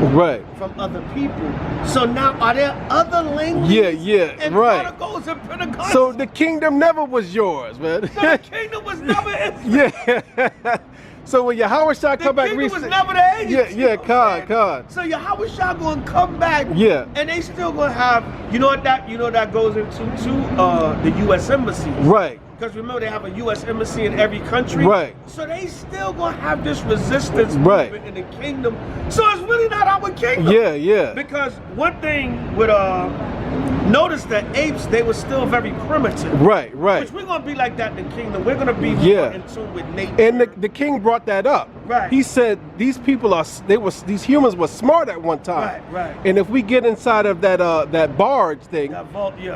from other people. So now are there other languages? And protocols and Pentecostals? So the kingdom never was yours, man. So the kingdom was never Israel. So when Yahweh come back, was never the agents. God. So Yahweh gonna come back, and they still gonna have, you know what that goes into the U.S. embassy, Because remember they have a U.S. embassy in every country, So they still gonna have this resistance movement in the kingdom. So it's really not our kingdom, Because one thing with notice that apes, they were still very primitive. Which we're gonna be like that in the kingdom. We're gonna be more in tune with nature. And the king brought that up. He said these people these humans were smart at one time. And if we get inside of that barge thing,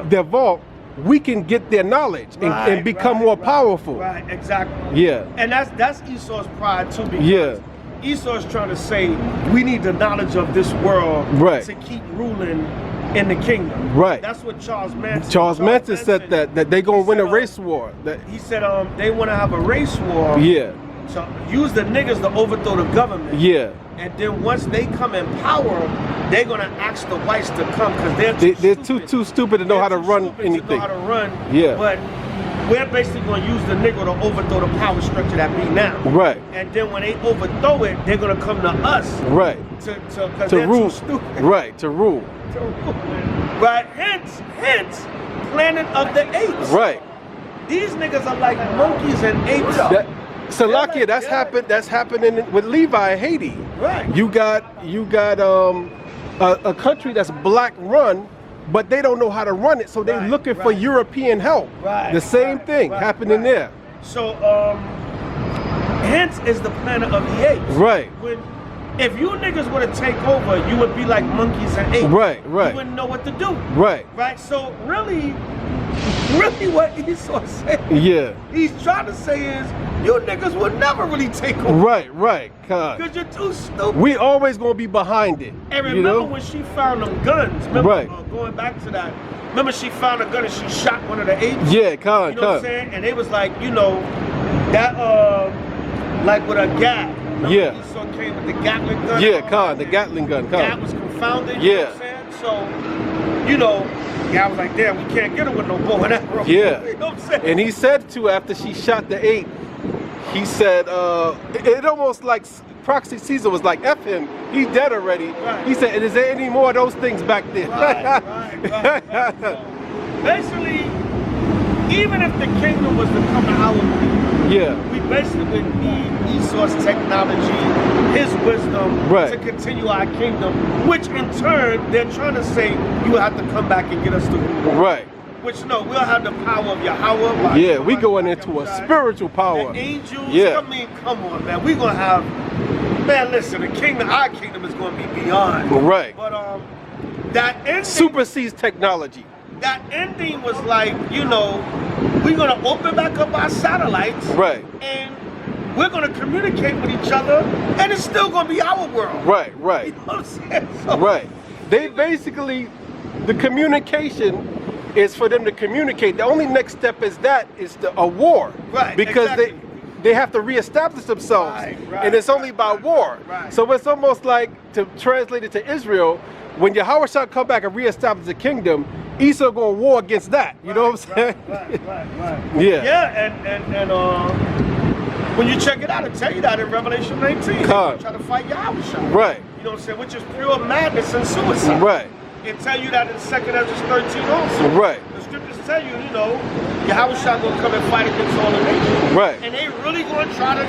their vault, we can get their knowledge and become more powerful. Exactly. And that's Esau's pride too, because Esau's trying to say we need the knowledge of this world to keep ruling in the kingdom. That's what Charles Manson said that they gonna win a race war. He said they want to have a race war. So use the niggas to overthrow the government. And then once they come in power, they're gonna ask the whites to come because they're too too stupid to know how to run anything. But we're basically going to use the Negro to overthrow the power structure that be now. Right. And then when they overthrow it, they're going to come to us. Right. To To rule. too stupid. Right. To rule. To rule. Right. Hence, Planet of the Apes. Right. These niggas are like monkeys and apes. Salakia, that's happening with Levi in Haiti. Right. You got a country that's black run, but they don't know how to run it, so they're looking for European help. Right. The same thing happening there. So hence is the Planet of the Apes. Right. If you niggas were to take over, you would be like monkeys and apes. Right. You wouldn't know what to do. Right. So really what Esau said, he's trying to say is, you niggas will never really take over. Right. Because you're too stupid. We always gonna be behind it. And remember when she found them guns, remember, going back to that, remember she found a gun and she shot one of the apes? Yeah, You know what I'm saying? And it was like, that, like with a gap. Yeah. Esau came with the Gatling gun. Yeah, the Gatling gun. That was confounded, you know what I'm saying? So, I was like, damn, we can't get her with no bow and arrow. Yeah. You know what I'm saying? And he said too, after she shot the ape, he said, it almost like Proxy Caesar was like, F him, he's dead already. Right. He said, is there any more of those things back there? Right. So, basically, even if the kingdom was to come to our people, we basically would need Esau's technology, his wisdom to continue our kingdom, which in turn, they're trying to say, you have to come back and get us to rule. Right. Which, no, we'll have the power of Yahweh. Yeah, we going into a spiritual power. The angels, I mean, come on, man. We're going to have, man, listen, our kingdom is going to be beyond. Right. But that ending, supersedes technology. That ending was like, we're going to open back up our satellites. Right. And we're going to communicate with each other, and it's still going to be our world. Right. You know what I'm saying? So, right. They basically, the communication is for them to communicate. The only next step is a war. Right. Because they have to reestablish themselves. And it's only by war. Right. So it's almost like, to translate it to Israel, when Yahweh shall come back and reestablish the kingdom, Esau going to war against that. You know what I'm saying? Right. Yeah. Yeah, and when you check it out, it tell you that in Revelation 19. They try to fight Yahweh. Right. You know what I'm saying? Which is pure madness and suicide. Right. It tell you that in 2nd Ezra 13 also. Right. The scriptures tell you, Yahweh shall go come and fight against all the nations. Right. And they really going to try to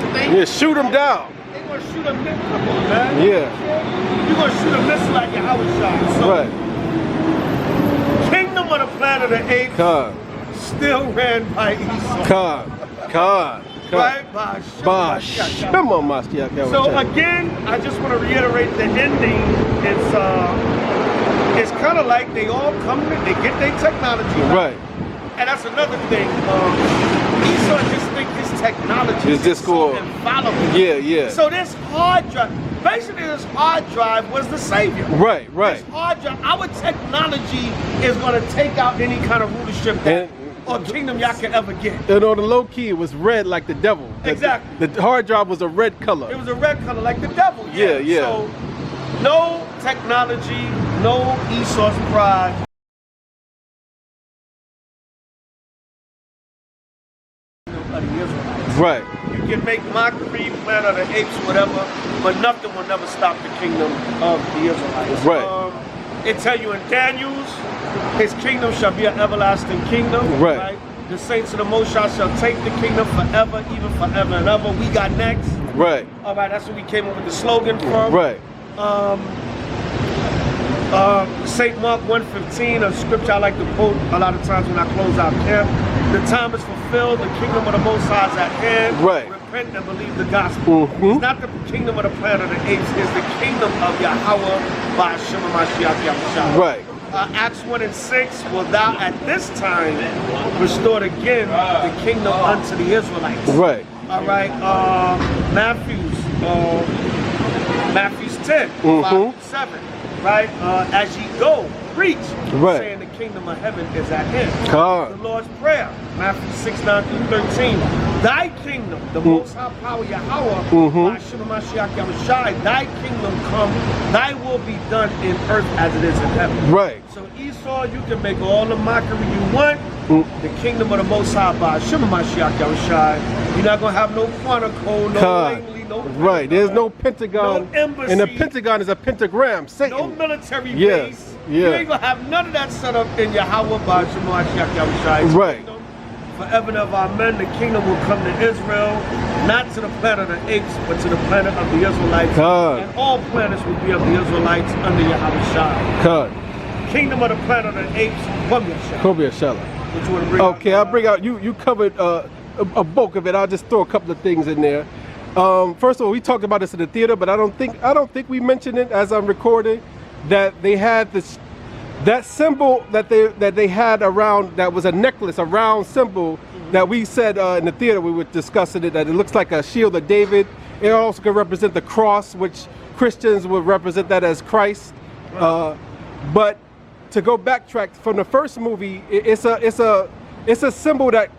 shoot them down. They going to shoot a missile. Come on, man. Yeah. You going to shoot a missile at Yahweh shall. So, Kingdom of the Planet of the Apes still ran by Esau. Right? By So again, I just want to reiterate the ending. It's kind of like they all they get their technology. Right. And that's another thing. Esau just think his technology is so infallible. Yeah. So this hard drive, basically this hard drive was the savior. Right. This hard drive, our technology is going to take out any kind of rulership or kingdom y'all can ever get. And on the low key, it was red like the devil. Exactly. The hard drive was a red color. It was a red color like the devil. Yeah. So no technology, no Esau's pride. Right. You can make mockery, Planet of the Apes, whatever, but nothing will never stop the kingdom of the Israelites. Right. It tell you in Daniel's, his kingdom shall be an everlasting kingdom. Right. The saints of the Most High shall take the kingdom forever, even forever and ever. We got next. Right. All right, that's what we came up with the slogan from. Right. St. Mark 1:15, a scripture I like to quote a lot of times when I close out camp. The time is fulfilled, the kingdom of the Most High is at hand. Right. Repent and believe the gospel. It's not the kingdom of the Planet of the Apes, it's the kingdom of Yahweh by Hashem Mashiach Yahushua. Right. Acts 1:6, will thou at this time restore again the kingdom unto the Israelites. Right. All right. Matthew's 10, 5-7. Right? As ye go, preach, Right. saying the kingdom of heaven is at hand. God. The Lord's Prayer, Matthew 6:9-13. Thy kingdom, the most high power Yahweh, Hashem Mashiach Yahushai, thy kingdom come, thy will be done in earth as it is in heaven. Right. So Esau, you can make all the mockery you want. The kingdom of the Most High by Hashem Mashiach Yahushai. You're not gonna have no Quantico, no Langley, no right. There's no Pentagon. No embassy. And the Pentagon is a pentagram. Satan. No military Yes. base. Yeah. You ain't gonna have none of that set up in Yahweh by Hashem Mashiach Yahushai. Right. Kingdom. Forever and ever, amen. The kingdom will come to Israel, not to the planet of the apes, but to the planet of the Israelites. God. And all planets will be of the Israelites under Yahushua. God. Kingdom of the planet of the apes, Kobe Shella. What you want to bring Okay, I'll bring out, you covered a bulk of it. I'll just throw a couple of things in there. First of all, we talked about this in the theater, but I don't think we mentioned it as I'm recording, that they had this, that symbol that they had around, that was a necklace, a round symbol that we said in the theater, we were discussing it, that it looks like a shield of David. It also could represent the cross, which Christians would represent that as Christ. But to go backtrack from the first movie, it's a symbol that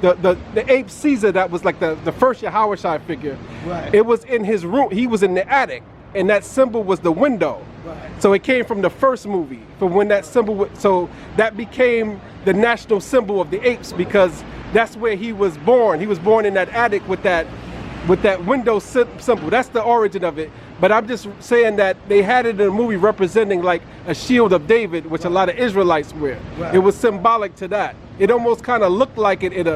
the ape Caesar, that was like the first Yahushua figure. Right. It was in his room. He was in the attic, and that symbol was the window. Right. So it came from the first movie, from when that symbol. So that became the national symbol of the apes, because that's where he was born. He was born in that attic with that window symbol. That's the origin of it. But I'm just saying that they had it in the movie representing like a shield of David, which a lot of Israelites wear. Right. It was symbolic to that. It almost kind of looked like it in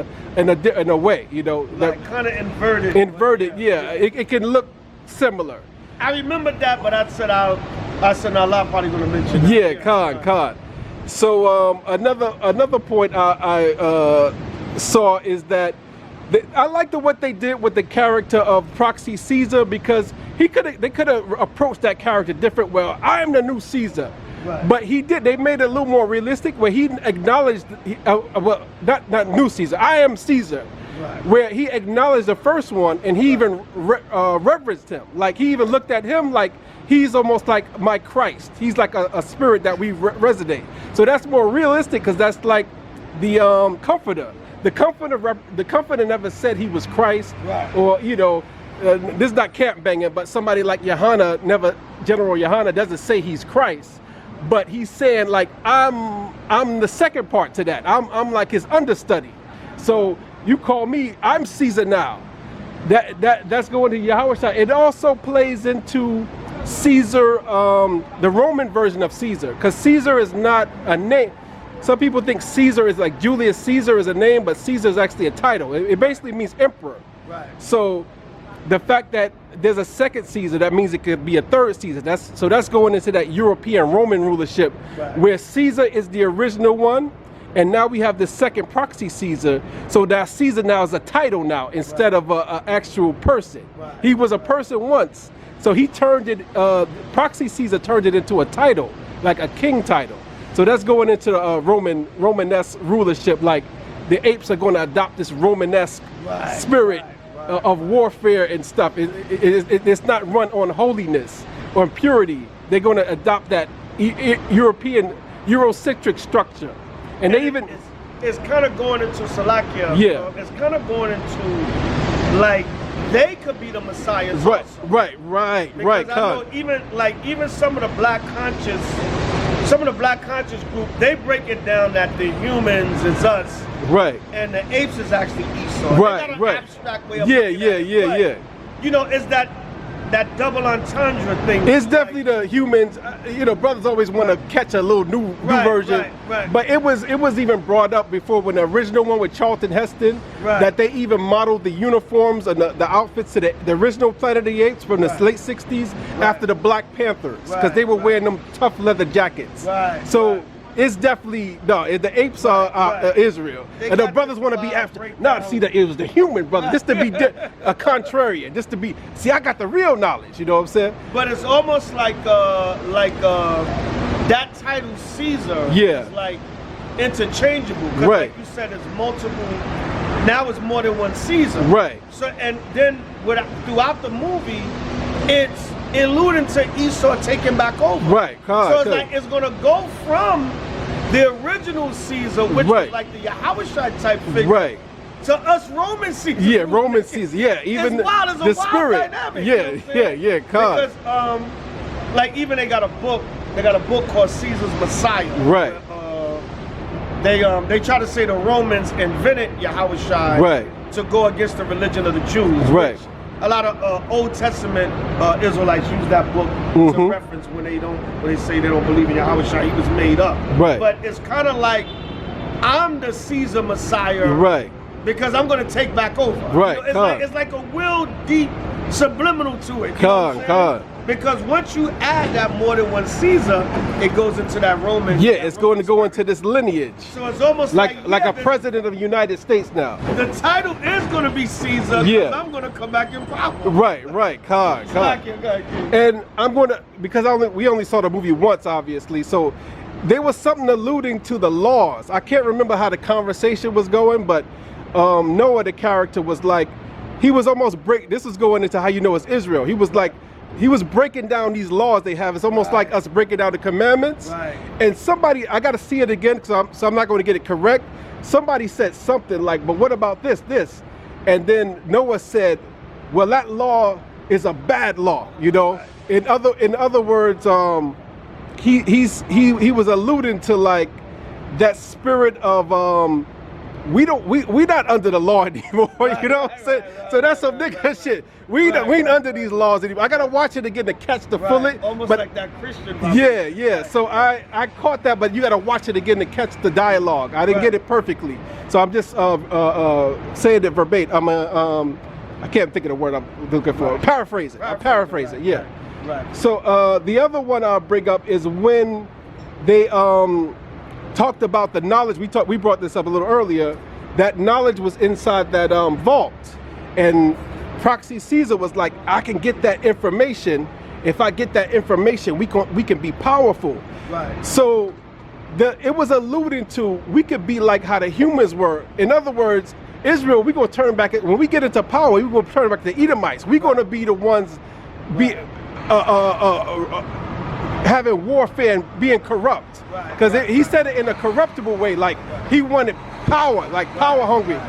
a way, you know. Like kind of inverted. Inverted, yeah. It can look similar. I remember that, but I said Allah probably gonna mention that. Yeah, Khan. So another point I saw is that I liked what they did with the character of Proxy Caesar, because they could have approached that character different. Well, I am the new Caesar. Right. But they made it a little more realistic, where he acknowledged, well, not new Caesar, I am Caesar. Right. Where he acknowledged the first one, and he even reverenced him. Like, he even looked at him like he's almost like my Christ. He's like a spirit that we resonate. So that's more realistic, because that's like the comforter. The comforter never said he was Christ. Right. Or, you know, this is not camp banging, but somebody like General Yohana doesn't say he's Christ. But he's saying, like, I'm the second part to that. I'm like his understudy. So you call me, I'm Caesar now. That's going to Yahushua. It also plays into Caesar, the Roman version of Caesar, because Caesar is not a name. Some people think Caesar is like Julius Caesar is a name, but Caesar is actually a title. It basically means emperor. Right. So the fact that there's a second Caesar, that means it could be a third Caesar. That's going into that European Roman rulership, right, where Caesar is the original one, and now we have the second Proxy Caesar. So that Caesar now is a title now, instead of an actual person. Right. He was a person once, so he turned it. Proxy Caesar turned it into a title, like a king title. So that's going into Romanesque rulership. Like, the apes are going to adopt this Romanesque spirit of warfare and stuff. It's not run on holiness or purity. They're going to adopt that European Eurocentric structure, and they even it's kind of going into Salakia. Yeah. It's kind of going into, like, they could be the messiahs. Right, also. right. Because I know even some of the black conscious group, they break it down that the humans is us, right, and the apes is actually Esau. Right, They got an right. abstract way of Yeah, looking at it, but, yeah. You know, it's that double entendre thing. It's definitely the humans. You know, brothers always want to catch a little new version. Right. But it was even brought up before, when the original one with Charlton Heston, that they even modeled the uniforms and the outfits to the original Planet of the Apes from the late '60s after the Black Panthers, because they were wearing them tough leather jackets. So it's definitely the apes are Israel, and the brothers want to be after. Now, see, that it was the human brother, just to be a contrarian, just to be. See, I got the real knowledge. You know what I'm saying? But it's almost like that title Caesar is like interchangeable. Because like you said, it's multiple. Now it's more than one Caesar. Right. So, and then throughout the movie, it's alluding to Esau taking back over. Right, so it's like it's gonna go from the original Caesar, which was like the Yahweh-Shai type figure, to us Roman Caesar. Yeah, Roman Caesar. Yeah, even the spirit. Dynamic, yeah, because like even they got a book called Caesar's Messiah. Right. They try to say the Romans invented Yahweh-Shai to go against the religion of the Jews. Right. A lot of Old Testament Israelites use that book to reference when they say they don't believe in Yahweh-Shai. He was made up. Right. But it's kind of like I'm the Caesar Messiah. Right. Because I'm going to take back over. Right. You know, it's like a real deep subliminal to it. You know what I'm saying? Because once you add that more than one Caesar, it goes into that Roman. Yeah, it's going to go into this lineage. So it's almost like a president of the United States now. The title is going to be Caesar. Yeah. I'm going to come back in power. Right. And I'm going to, because we only saw the movie once, obviously. So there was something alluding to the laws. I can't remember how the conversation was going, but Noah, the character, was like, he was almost this was going into how you know it's Israel. He was like, he was breaking down these laws they have. It's almost like us breaking down the commandments. Right. And somebody, I got to see it again, so I'm not going to get it correct. Somebody said something like, but what about this? And then Noah said, well, that law is a bad law, you know? Right. In other words, he was alluding to like that spirit of we not under the law anymore, you know what I'm saying? So that's some nigga shit. We ain't under these laws anymore. I gotta watch it again to catch the fully. Almost but, like that Christian vibe. Yeah. So I caught that, but you gotta watch it again to catch the dialogue. I didn't get it perfectly. So I'm just saying it verbatim. I can't think of the word I'm looking for. Paraphrase it. I'm paraphrasing. Yeah. Right. So the other one I'll bring up is when they talked about the knowledge. We brought this up a little earlier. That knowledge was inside that vault, and Proxy Caesar was like, I can get that information. If I get that information, we can be powerful. Right. So it was alluding to we could be like how the humans were. In other words, Israel, we're gonna turn back when we get into power. We're gonna turn back to the Edomites. We're gonna be the ones having warfare and being corrupt. Because he said it in a corruptible way, like he wanted power, like power hungry.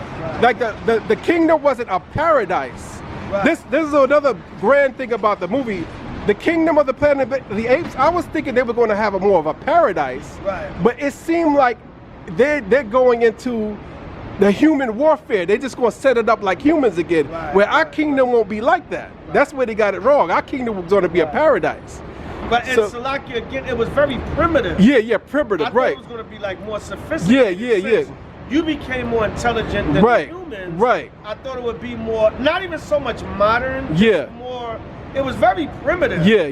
Like the kingdom wasn't a paradise. This is another grand thing about the movie. The kingdom of the planet of the apes, I was thinking they were going to have more of a paradise. But it seemed like they're going into the human warfare. They're just going to set it up like humans again, where our kingdom won't be like that. That's where they got it wrong. Our kingdom was going to be a paradise. But in Salakia, again, it was very primitive. Yeah, primitive, I thought it was going to be like more sophisticated. Yeah. You became more intelligent than the humans. I thought it would be more, not even so much modern. More, it was very primitive. Yeah.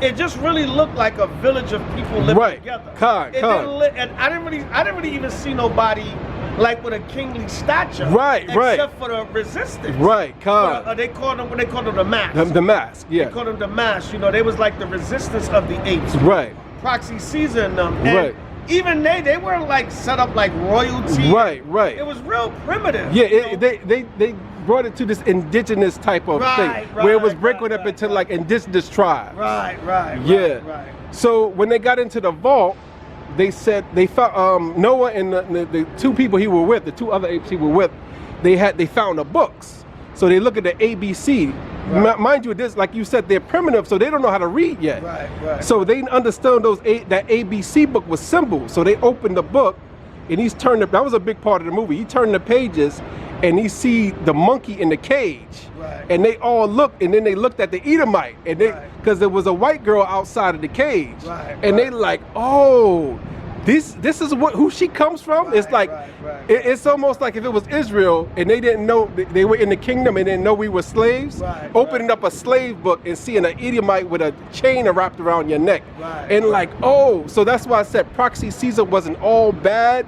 It just really looked like a village of people living together. And I didn't really even see nobody like with a kingly stature, except for the resistance, they called them the mask. The mask, They called them the mask. You know, they was like the resistance of the apes. Proxy Caesar and them. And even they weren't like set up like royalty. It was real primitive. Yeah, they brought it to this indigenous type of thing, where it was breaking up into like indigenous tribes. Right. So when they got into the vault, they said they found Noah and the two people he were with, the two other apes he were with, they found the books. So they look at the ABC. Mind you, this, like you said, they're primitive, so they don't know how to read yet. So they understood that ABC book was symbols. So they opened the book, and he's turned that was a big part of the movie. He turned the pages, and he see the monkey in the cage. And they all looked, and then they looked at the Edomite, and because there was a white girl outside of the cage, and they like, oh, this is who she comes from. It's like it's almost like if it was Israel and they didn't know they were in the kingdom and didn't know we were slaves, opening up a slave book and seeing an Edomite with a chain wrapped around your neck, and like, oh, so that's why I said Proxy Caesar wasn't all bad.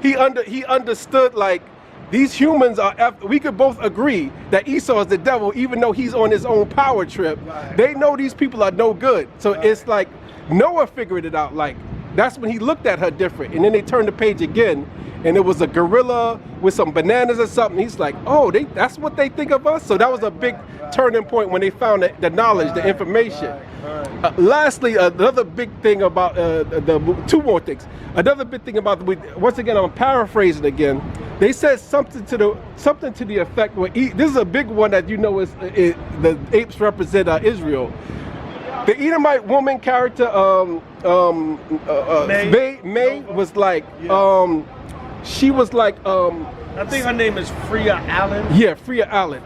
He understood like these humans are. We could both agree that Esau is the devil, even though he's on his own power trip. They know these people are no good. So it's like Noah figured it out. Like, That's when he looked at her different. And then they turned the page again, and it was a gorilla with some bananas or something. He's like, oh, that's what they think of us? So that was a big turning point when they found the knowledge, the information. Lastly, another big thing about two more things. Another big thing about once again, I'm paraphrasing again. They said something to the effect where this is a big one that you know is the apes represent Israel. The Edomite woman character, May was like, she was like, I think her name is Freya Allen. Yeah, Freya Allen.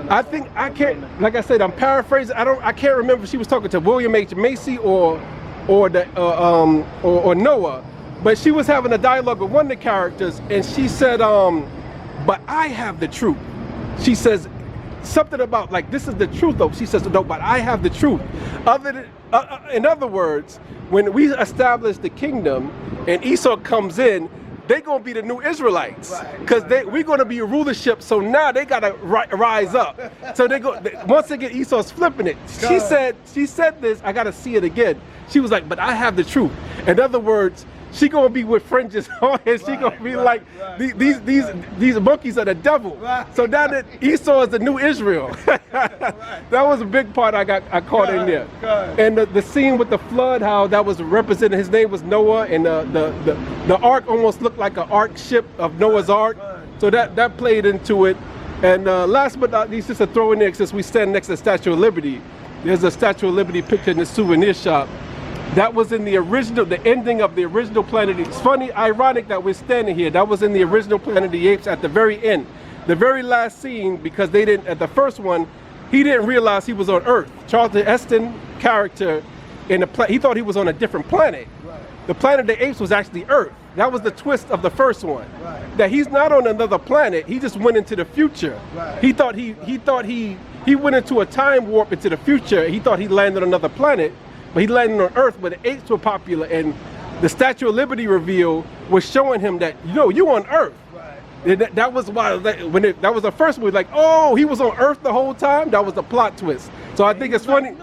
I think I can't. Like I said, I'm paraphrasing. I can't remember if she was talking to William H. Macy or Noah, but she was having a dialogue with one of the characters, and she said, "But I have the truth." She says something about like, "This is the truth," though. She says, "No, but I have the truth." In other words, when we establish the kingdom and Esau comes in, they're going to be the new Israelites, because we're going to be a rulership. So now they got to rise up. So once again, Esau's flipping it. She said this, I got to see it again. She was like, but I have the truth. In other words, she going to be with fringes on, and she going to be like, these monkeys are the devil. So now that Esau is the new Israel. That was a big part I caught in there. And the scene with the flood, how that was represented, his name was Noah, and the ark almost looked like an ark ship of Noah's Ark. So that played into it. And last but not least, just to throw in there, since we stand next to the Statue of Liberty, there's a Statue of Liberty picture in the souvenir shop. That was in the ending of the original Planet. It's funny, ironic that we're standing here. That was in the original Planet of the Apes at the very end. The very last scene, because they didn't, at the first one, he didn't realize he was on Earth. Charlton Heston character, he thought he was on a different planet. The Planet of the Apes was actually Earth. That was the twist of the first one. That he's not on another planet, he just went into the future. He thought he went into a time warp into the future. He thought he landed on another planet. But he landed on Earth where the apes were popular, and the Statue of Liberty reveal was showing him that, you on Earth. That was why that was the first movie, like, oh, he was on Earth the whole time. That was the plot twist. So I think it's funny.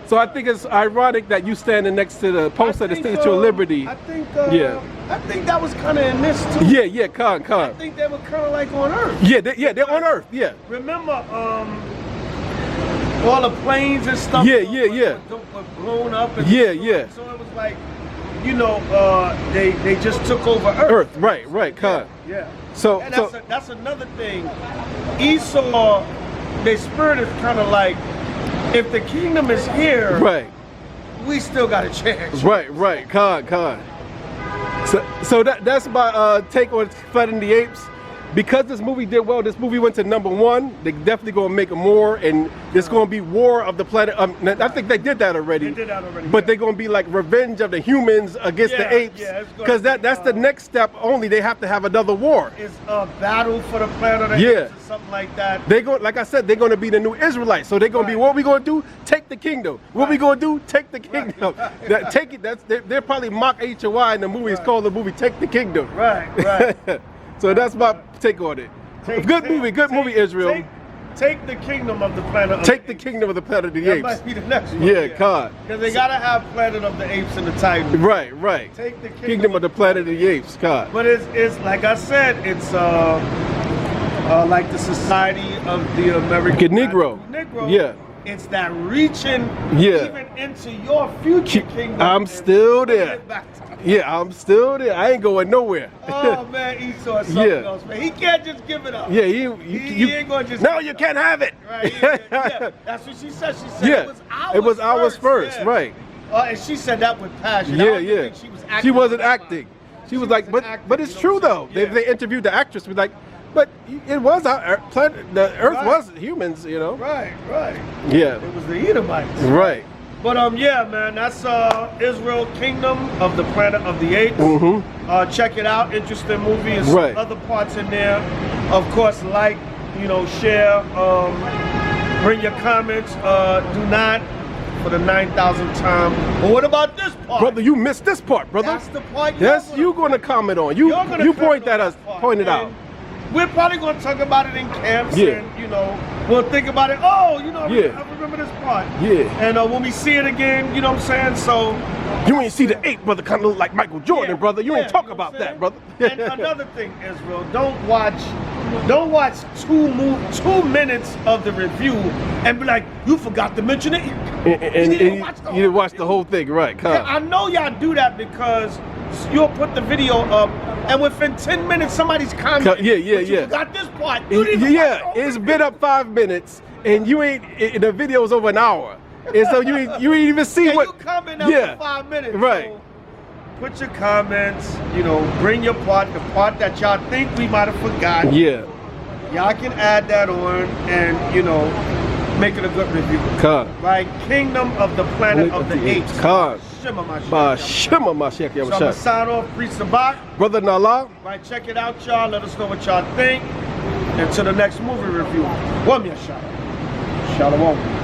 So I think it's ironic that you standing next to the poster of the Statue of Liberty. I think that was kind of in this too. Yeah, Con. I think they were kind of like on Earth. They're on Earth. Yeah. Remember, all the planes and stuff were blown up. And So it was like, they just took over Earth. Right, Con. Yeah. So that's another thing. Esau, their spirit is kind of like, if the kingdom is here, we still got a chance. Right, Con. So that's my take on Flooding the Apes. Because this movie did well, this movie went to #1. They definitely gonna make more, and there's gonna be War of the Planet. I think they did that already. But they're gonna be like revenge of the humans against the apes. Because that's the next step. Only they have to have another war. It's a battle for the planet of the apes or something like that. Like I said, they're gonna be the new Israelites. So they're gonna be, what we gonna do? Take the kingdom. What we gonna do? Take the kingdom. Take it. They're probably mock H.O.I. in the movie. It's called the movie Take the Kingdom. Right. So that's my take on it. Good movie, Israel. Take the kingdom of the planet. Take the kingdom of the Planet of the Apes. That might be the next one. Yeah, God. Because they gotta have Planet of the Apes and the Titans. Right. Take the kingdom of the Planet of the Apes, God. But it's like I said, it's like the Society of the American Negro. Yeah. It's that reaching even into your future kingdom. I'm still there. I'm still there. I ain't going nowhere. Oh man, Esau is something else, man. He can't just give it up. Yeah, he ain't gonna just. No, you can't have it. Right. Yeah. That's what she said. She said it was ours first. Right. And she said that with passion. Yeah. She was acting. She wasn't acting. She was like, but it's true though. They interviewed the actress. Was like, but it was our planet. The Earth was humans. Right. Yeah. It was the Edomites. Right. But man, that's Israel Kingdom of the Planet of the Apes. Check it out, interesting movie. There's other parts in there. Of course, share, bring your comments. Do not, for the 9,000th time. But what about this part? Brother, you missed this part, brother. That's the part you're gonna comment on. You point it out. We're probably going to talk about it in camps, and we'll think about it. Oh, I remember this part. Yeah. And when we see it again, you know what I'm saying? So You ain't see the ape, brother, kind of look like Michael Jordan, brother. You ain't talk about that, brother. And another thing, Israel, don't watch 2 minutes of the review and be like, you forgot to mention it. And you didn't watch the whole thing, right? I know y'all do that because you'll put the video up, and within 10 minits, somebody's commenting. You forgot this part. It's been up 5 minutes, and you ain't. The video's over an hour, and so you ain't even see what. You comment after 5 minutes, right? So put your comments. You know, bring your part, the part that y'all think we might have forgot. Yeah. Y'all can add that on, and you know, make it a good review. Right? Kingdom of the Planet of the Apes. Shema Mashiach. So I'm gonna sign off, Priest Sabak. Brother Nala. Right, check it out, y'all. Let us know what y'all think. Until the next movie review. One Shalom.